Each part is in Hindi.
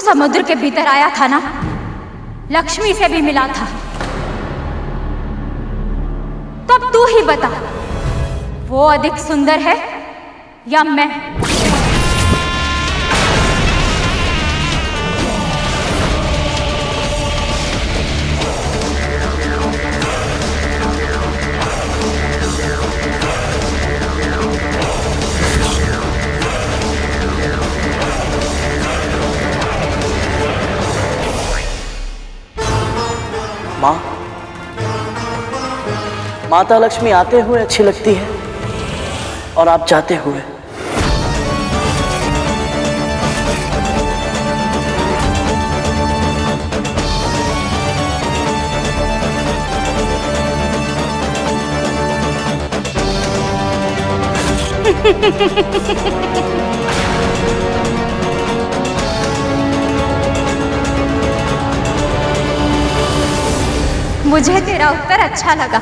समुद्र के भीतर आया था ना, लक्ष्मी से भी मिला था। तब तू ही बता, वो अधिक सुंदर है या मैं? माँ, माता लक्ष्मी आते हुए अच्छी लगती है और आप जाते हुए। मुझे तेरा उत्तर अच्छा लगा।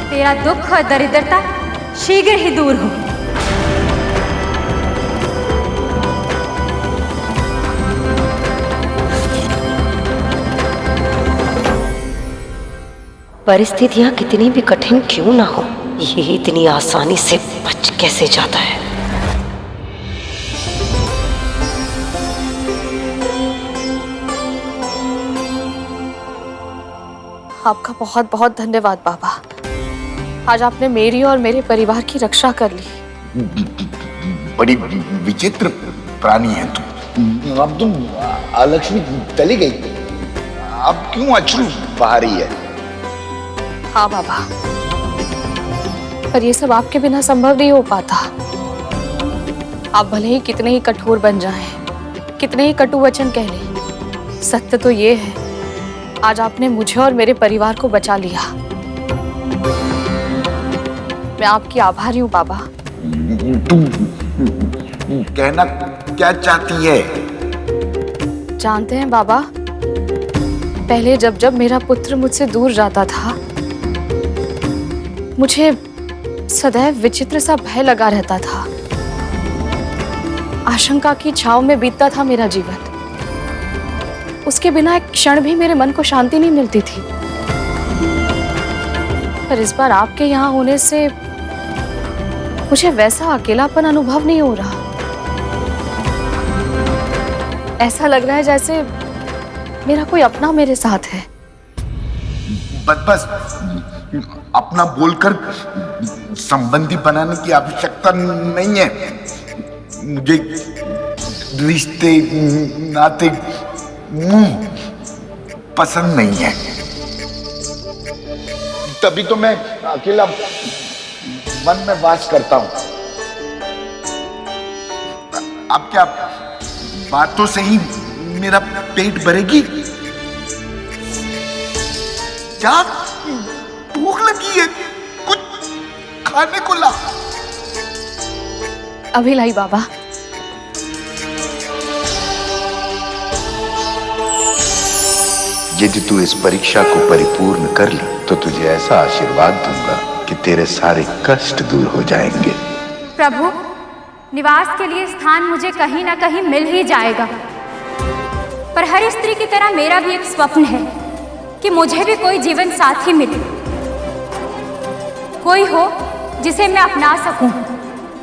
तेरा दुख और दरिद्रता शीघ्र ही दूर हो। परिस्थितियां कितनी भी कठिन क्यों ना हो, ये इतनी आसानी से बच कैसे जाता है? आपका बहुत बहुत धन्यवाद बाबा। आज आपने मेरी और मेरे परिवार की रक्षा कर ली। बड़ी विचित्र प्राणी है तू। अब तुम लक्ष्मी चली गई, अब क्यों अश्रु बहा रही है? हाँ बाबा, पर ये सब आपके बिना संभव नहीं हो पाता। आप भले ही कितने ही कठोर बन जाएं, कितने ही कटु वचन कह लें, सत्य तो ये है, आज आपने मुझे और मेरे परिवार को बचा लिया। मैं आपकी आभारी हूँ बाबा। तुम कहना क्या चाहती है? जानते हैं बाबा, पहले जब जब मेरा पुत्र मुझसे दूर जाता था, मुझे सदैव विचित्र सा भय लगा रहता था। आशंका की छांव में बीतता था मेरा जीवन। उसके बिना एक क्षण भी मेरे मन को शांति नहीं मिलती थी। पर इस बार आपके यहाँ होने से मुझे वैसा अकेलापन अनुभव नहीं हो रहा। ऐसा लग रहा है जैसे मेरा कोई अपना मेरे साथ है। बस अपना बोलकर संबंधी बनाने की आवश्यकता नहीं है। मुझे रिश्ते नाते मुंह पसंद नहीं है, तभी तो मैं अकेला मन में वास करता हूं। अब क्या बातों से ही मेरा पेट भरेगी? क्या भूख लगी है? कुछ खाने को ला। अभी लाई बाबा। यदि तू इस परीक्षा को परिपूर्ण कर ली तो तुझे ऐसा आशीर्वाद दूंगा कि तेरे सारे कष्ट दूर हो जाएंगे। प्रभु, निवास के लिए स्थान मुझे कहीं ना कहीं मिल ही जाएगा, पर हर स्त्री की तरह मेरा भी एक स्वप्न है कि मुझे भी कोई जीवन साथी मिले, कोई हो जिसे मैं अपना सकूं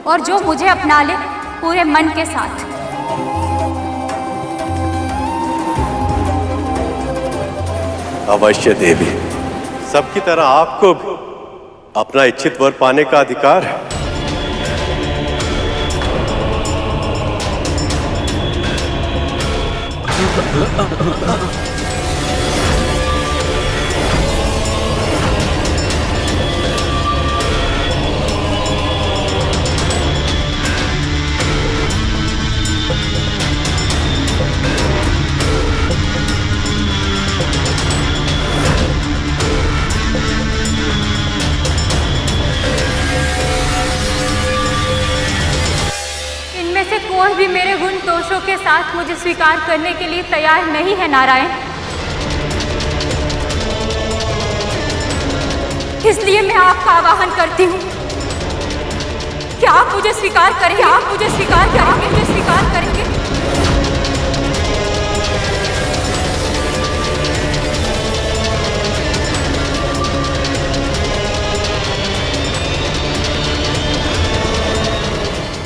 और जो मुझे अपना ले पूरे मन के साथ। अवश्य देवी, सबकी तरह आपको भी अपना इच्छित वर पाने का अधिकार है। कोई भी मेरे गुण दोषों के साथ मुझे स्वीकार करने के लिए तैयार नहीं है नारायण। इसलिए मैं आपका आवाहन करती हूँ कि आप मुझे स्वीकार करेंगे, आप मुझे स्वीकार करेंगे, मुझे स्वीकार करेंगे।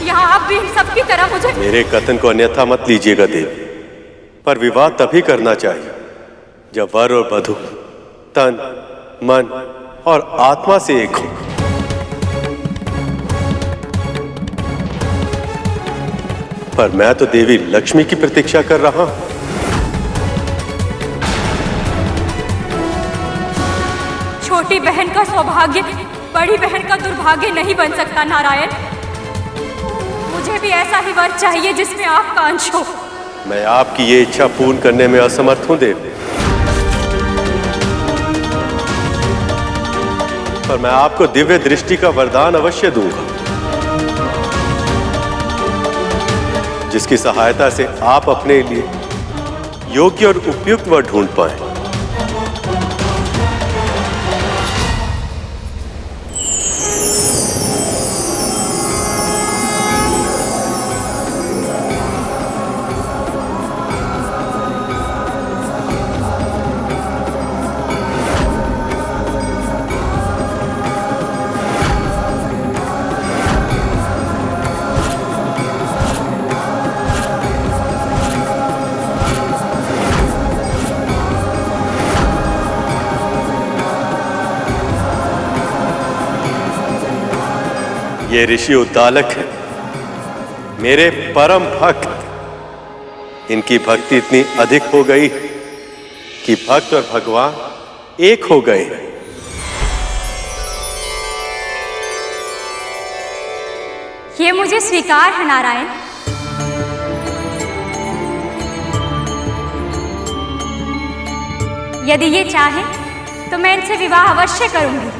यहाँ आप भी इन सब की तरह मुझे। मेरे कथन को अन्यथा मत लीजिएगा देवी, पर विवाह तभी करना चाहिए जब वर और वधू तन, मन और आत्मा से एक हो। पर मैं तो देवी लक्ष्मी की प्रतीक्षा कर रहा हूं। छोटी बहन का सौभाग्य बड़ी बहन का दुर्भाग्य नहीं बन सकता नारायण। मुझे भी ऐसा ही वर चाहिए जिसमें आपका अंश हो। मैं आपकी ये इच्छा पूर्ण करने में असमर्थ हूं देवी, पर मैं आपको दिव्य दृष्टि का वरदान अवश्य दूंगा, जिसकी सहायता से आप अपने लिए योग्य और उपयुक्त वर ढूंढ पाए। ये ऋषि उद्दालक है, मेरे परम भक्त। इनकी भक्ति इतनी अधिक हो गई कि भक्त और भगवान एक हो गए। ये मुझे स्वीकार है नारायण। यदि ये चाहे तो मैं इनसे विवाह अवश्य करूंगी।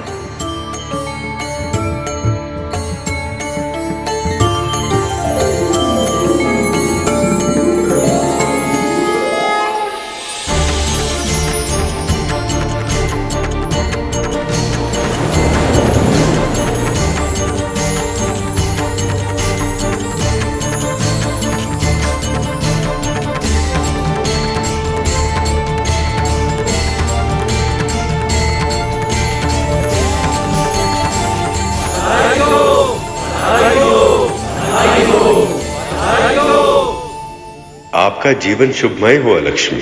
आपका जीवन शुभमय हो लक्ष्मी।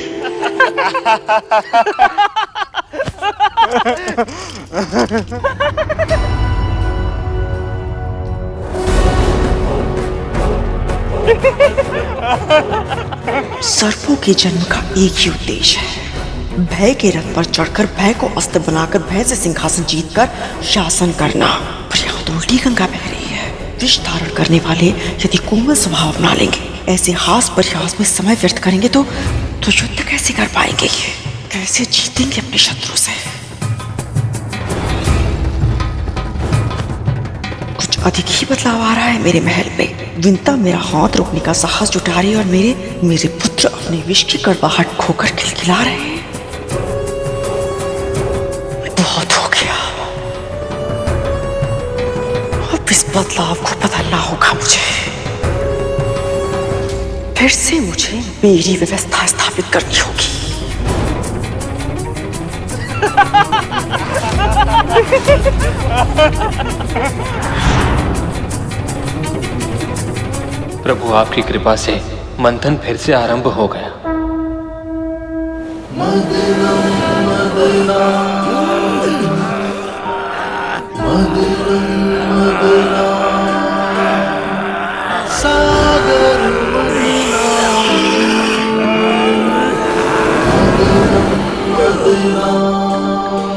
सर्पों के जन्म का एक ही उद्देश्य है, भय के रथ पर चढ़कर भय को अस्त्र बनाकर भय से सिंहासन जीतकर शासन करना। पर यहाँ तो उल्टी गंगा बह रही है। विष धारण करने वाले यदि कोमल स्वभाव अपना लेंगे, ऐसे हास परिहास में समय व्यर्थ करेंगे तो युद्ध कैसे कर पाएंगे? कैसे जीतेंगे अपने शत्रु से? कुछ अधिक ही बदलाव आ रहा है मेरे महल में। विंता मेरा हाथ रोकने का साहस जुटा रही है और मेरे पुत्र अपने विष की कड़वाहट खोकर खिलखिला रहे हैं। बहुत हो गया, अब इस बदलाव को बदलना होगा मुझे। फिर से मुझे मेरी व्यवस्था स्थापित करनी होगी। प्रभु आपकी कृपा से मंथन फिर से आरंभ हो गया।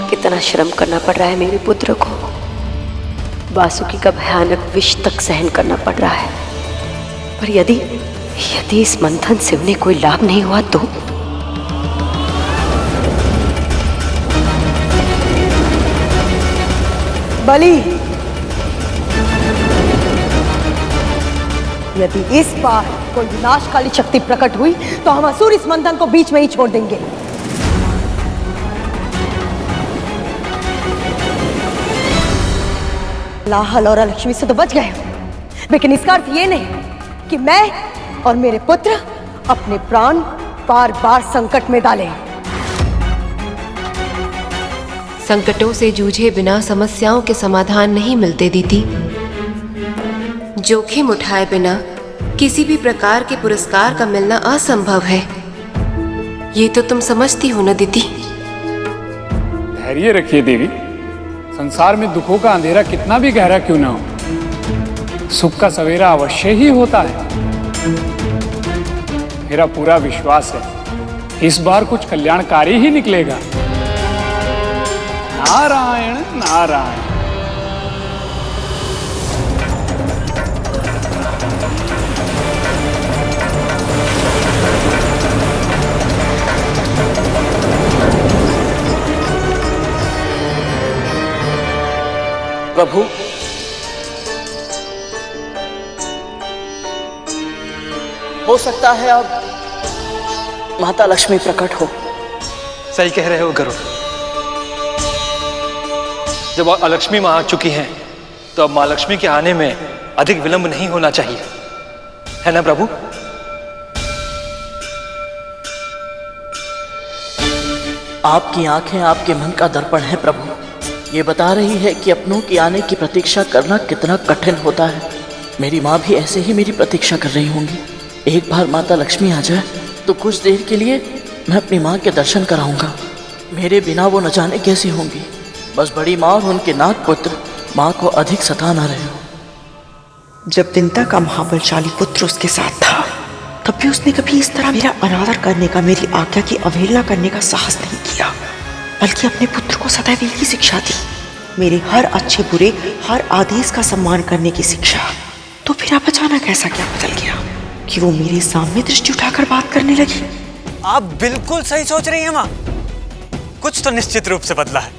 कितना श्रम करना पड़ रहा है मेरे पुत्र को। वासुकी का भयानक विष तक सहन करना पड़ रहा है। पर यदि इस मंथन से उन्हें कोई लाभ नहीं हुआ तो? बलि, यदि इस बार कोई विनाशकाली शक्ति प्रकट हुई तो हम असुर इस मंथन को बीच में ही छोड़ देंगे। लाहल और लक्ष्मी से तो बच गए, लेकिन इसका अर्थ ये नहीं कि मैं और मेरे पुत्र अपने प्राण बार बार संकट में डालें। संकटों से जूझे बिना समस्याओं के समाधान नहीं मिलते दीदी। जोखिम उठाए बिना किसी भी प्रकार के पुरस्कार का मिलना असंभव है। ये तो तुम समझती हो ना दीदी। धैर्य रखिए देवी। संसार में दुखों का अंधेरा कितना भी गहरा क्यों ना हो, सुख का सवेरा अवश्य ही होता है। मेरा पूरा विश्वास है इस बार कुछ कल्याणकारी ही निकलेगा। नारायण नारायण। प्रभु, हो सकता है अब माता लक्ष्मी प्रकट हो। सही कह रहे हो गरुड़। जब अलक्ष्मी मां आ चुकी हैं तो अब मां लक्ष्मी के आने में अधिक विलंब नहीं होना चाहिए, है ना प्रभु? आपकी आंखें आपके मन का दर्पण है प्रभु। ये बता रही है कि अपनों की आने की प्रतीक्षा करना कितना कठिन होता है। मेरी माँ भी ऐसे ही मेरी प्रतीक्षा कर रही होंगी। एक बार माता लक्ष्मी आ जाए तो कुछ देर के लिए मैं अपनी माँ के दर्शन कराऊंगा। मेरे बिना वो न जाने कैसी होंगी। बस बड़ी माँ और उनके नाग पुत्र माँ को अधिक सता ना रहे हो। जब विंता का महाबलशाली पुत्र उसके साथ था तब भी उसने कभी इस तरह मेरा अनादर करने का, मेरी आज्ञा की अवहेलना करने का साहस नहीं किया, बल्कि अपने पुत्र को सदैव एक ही शिक्षा दी, मेरे हर अच्छे बुरे हर आदेश का सम्मान करने की शिक्षा। तो फिर अब अचानक ऐसा क्या बदल गया कि वो मेरे सामने दृष्टि उठाकर बात करने लगी? आप बिल्कुल सही सोच रही हैं माँ। कुछ तो निश्चित रूप से बदला है।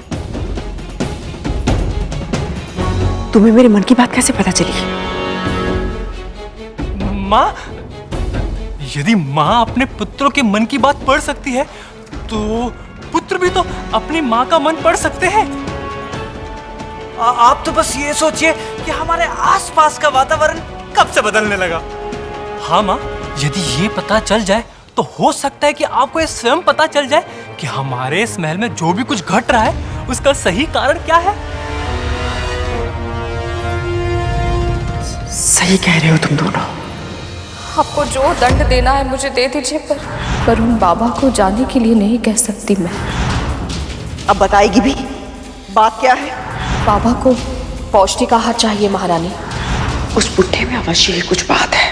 तुम्हें मेरे मन की बात कैसे पता चली? माँ, यदि माँ अपने पुत्रों के मन की बात पढ़ सकती है तो पुत्र भी तो अपनी माँ का मन पढ़ सकते हैं। आप तो बस ये सोचिए कि हमारे आसपास का वातावरण कब से बदलने लगा। हाँ माँ, यदि ये पता चल जाए तो हो सकता है कि आपको ये स्वयं पता चल जाए कि हमारे इस महल में जो भी कुछ घट रहा है उसका सही कारण क्या है। सही कह रहे हो तुम दोनों। आपको जो दंड देना है मुझे दे दीजिए, पर उन बाबा को जाने के लिए नहीं कह सकती मैं। अब बताएगी भी? बात क्या है? बाबा को पौष्टिक आहार चाहिए महारानी। उस बुढ़े में अवश्य ही कुछ बात है।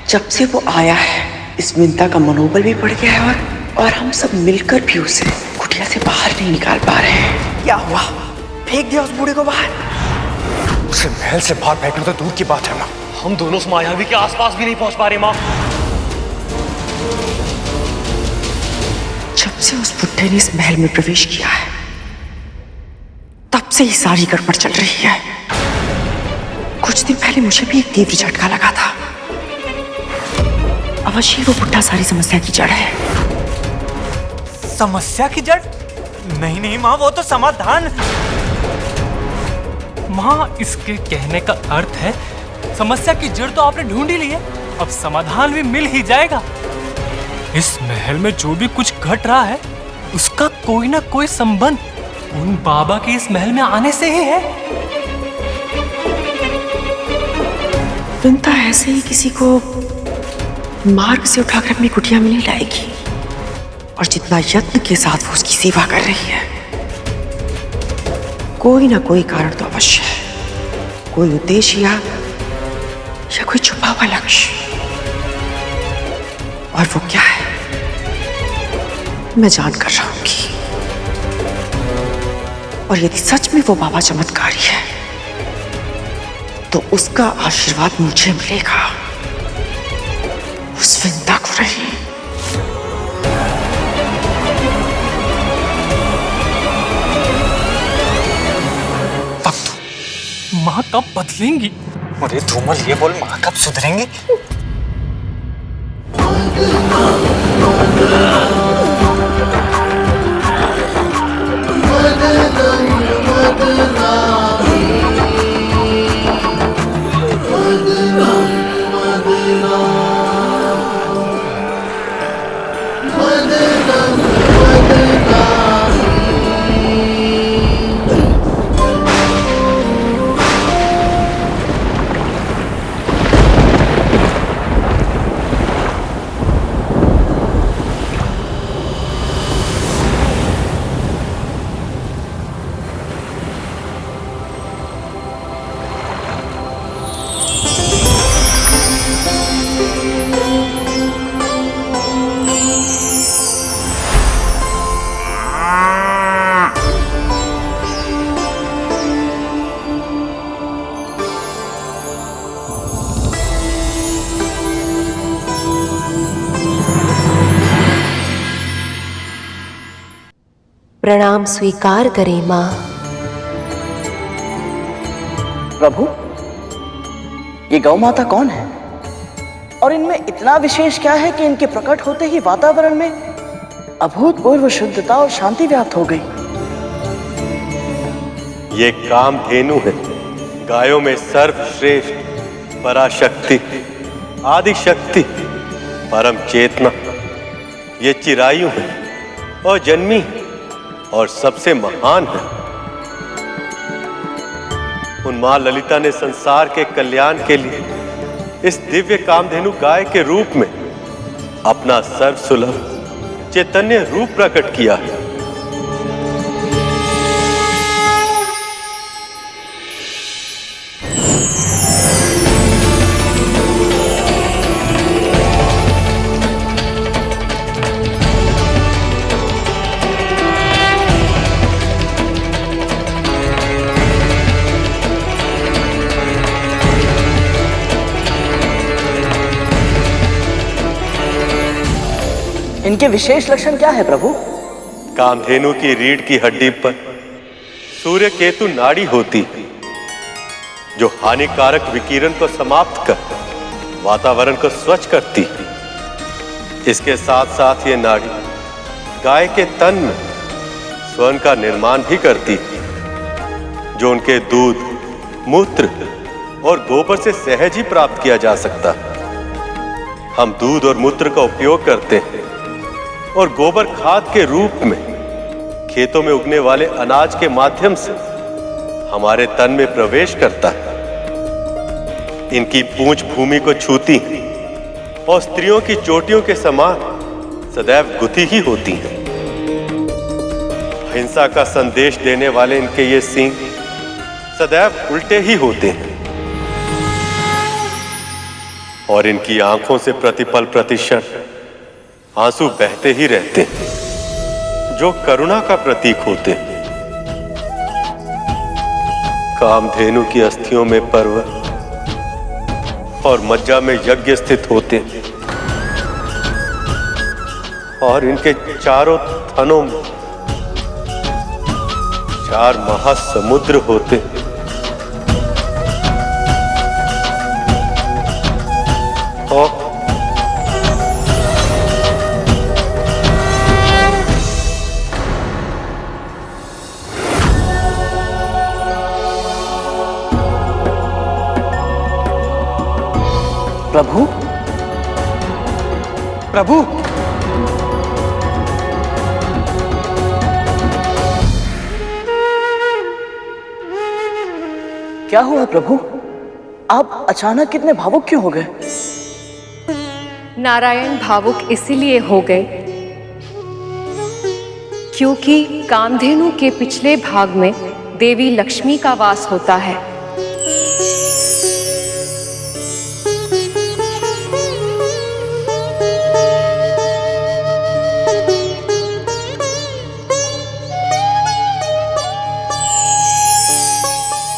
जब से वो आया है इस विंता का मनोबल भी बढ़ गया है और हम सब मिलकर भी उसे कुटिया से बाहर नहीं निकाल पा रहे हैं। क्या हुआ? फेंक दिया उस बूढ़े को बाहर? उसे महल से बाहर फेंकना तो दूर की बात है माँ, हम दोनों उस मायावी के आसपास भी नहीं पहुंच पा रहे माँ। जब से उस बुढ़े ने इस महल में प्रवेश किया है तब से ही सारी गड़बड़ चल रही है। कुछ दिन पहले मुझे भी एक तीव्र झटका लगा था। अवश्य वो बुढ़ा सारी समस्या की जड़ है। समस्या की जड़? नहीं नहीं माँ, वो तो समाधान। माँ, इसके कहने का अर्थ है समस्या की जड़ तो आपने ढूंढ ही ली है, अब समाधान भी मिल ही जाएगा। इस महल में जो भी कुछ घट रहा है उसका कोई ना कोई संबंध उन बाबा के इस महल में आने से ही है। विंता ऐसे ही किसी को मार्ग से उठाकर अपनी कुटिया में नहीं लाएगी, और जितना यत्न के साथ वो उसकी सेवा कर रही है, कोई ना कोई कारण तो अवश्य है, कोई उद्देश्य या कोई छुपा हुआ लक्ष्य। और वो क्या है मैं जान कर रहूंगी। और यदि सच में वो बाबा चमत्कारी है तो उसका आशीर्वाद मुझे मिलेगा, उस विंता को नहीं। माँ कब बदलेंगी? अरे धूमल, ये बोल माँ कब सुधरेंगी? प्रणाम स्वीकार करें माँ। प्रभु, ये गौ माता कौन है और इनमें इतना विशेष क्या है कि इनके प्रकट होते ही वातावरण में अभूतपूर्व शुद्धता और शांति व्याप्त हो गई। ये कामधेनु है, गायों में सर्वश्रेष्ठ, पराशक्ति, आदि शक्ति, परम चेतना। ये चिरायु है और जन्मी और सबसे महान है। उन मां ललिता ने संसार के कल्याण के लिए इस दिव्य कामधेनु गाय के रूप में अपना सर्वसुलभ चैतन्य रूप प्रकट किया है। इनके विशेष लक्षण क्या है प्रभु? कामधेनु की रीढ़ की हड्डी पर सूर्य केतु नाड़ी होती है, जो हानिकारक विकिरण को समाप्त कर वातावरण को स्वच्छ करती है। इसके साथ साथ ये नाड़ी गाय के तन में स्वर्ण का निर्माण भी करती है, जो उनके दूध, मूत्र और गोबर से सहज ही प्राप्त किया जा सकता है। हम दूध और मूत्र का उपयोग करते हैं और गोबर खाद के रूप में खेतों में उगने वाले अनाज के माध्यम से हमारे तन में प्रवेश करता है। इनकी पूंछ भूमि को छूती है और स्त्रियों की चोटियों के समान सदैव गुथी ही होती हैं। अहिंसा का संदेश देने वाले इनके ये सींग सदैव उल्टे ही होते हैं और इनकी आंखों से प्रतिपल प्रतिक्षण आंसू बहते ही रहते हैं, जो करुणा का प्रतीक होते हैं। कामधेनु की अस्थियों में पर्वत और मज्जा में यज्ञ स्थित होते हैं और इनके चारों थनों में 4 महासमुद्र होते हैं। और प्रभु, प्रभु, क्या हुआ प्रभु? आप अचानक कितने भावुक क्यों हो गए? नारायण भावुक इसीलिए हो गए क्योंकि कामधेनु के पिछले भाग में देवी लक्ष्मी का वास होता है।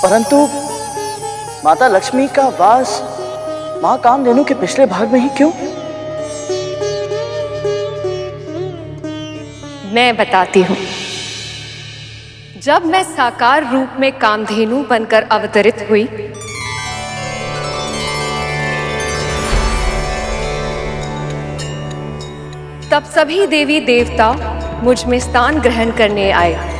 परंतु माता लक्ष्मी का वास मां कामधेनु के पिछले भाग में ही क्यों? मैं बताती हूँ। जब मैं साकार रूप में कामधेनु बनकर अवतरित हुई, तब सभी देवी देवता मुझ में स्थान ग्रहण करने आए।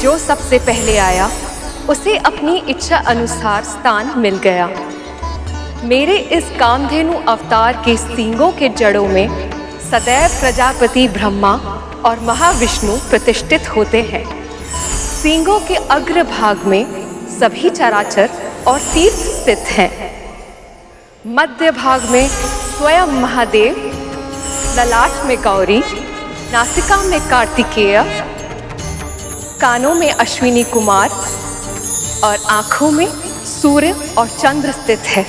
जो सबसे पहले आया उसे अपनी इच्छा अनुसार स्थान मिल गया। मेरे इस कामधेनु अवतार के सींगों के जड़ों में सदैव प्रजापति ब्रह्मा और महाविष्णु प्रतिष्ठित होते हैं। सींगों के अग्र भाग में सभी चराचर और तीर्थ स्थित हैं। मध्य भाग में स्वयं महादेव, ललाट में गौरी, नासिका में कार्तिकेय, कानों में अश्विनी कुमार और आंखों में सूर्य और चंद्र स्थित है।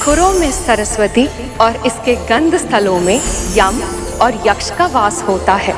खुरों में सरस्वती और इसके गंध स्थलों में यम और यक्ष का वास होता है।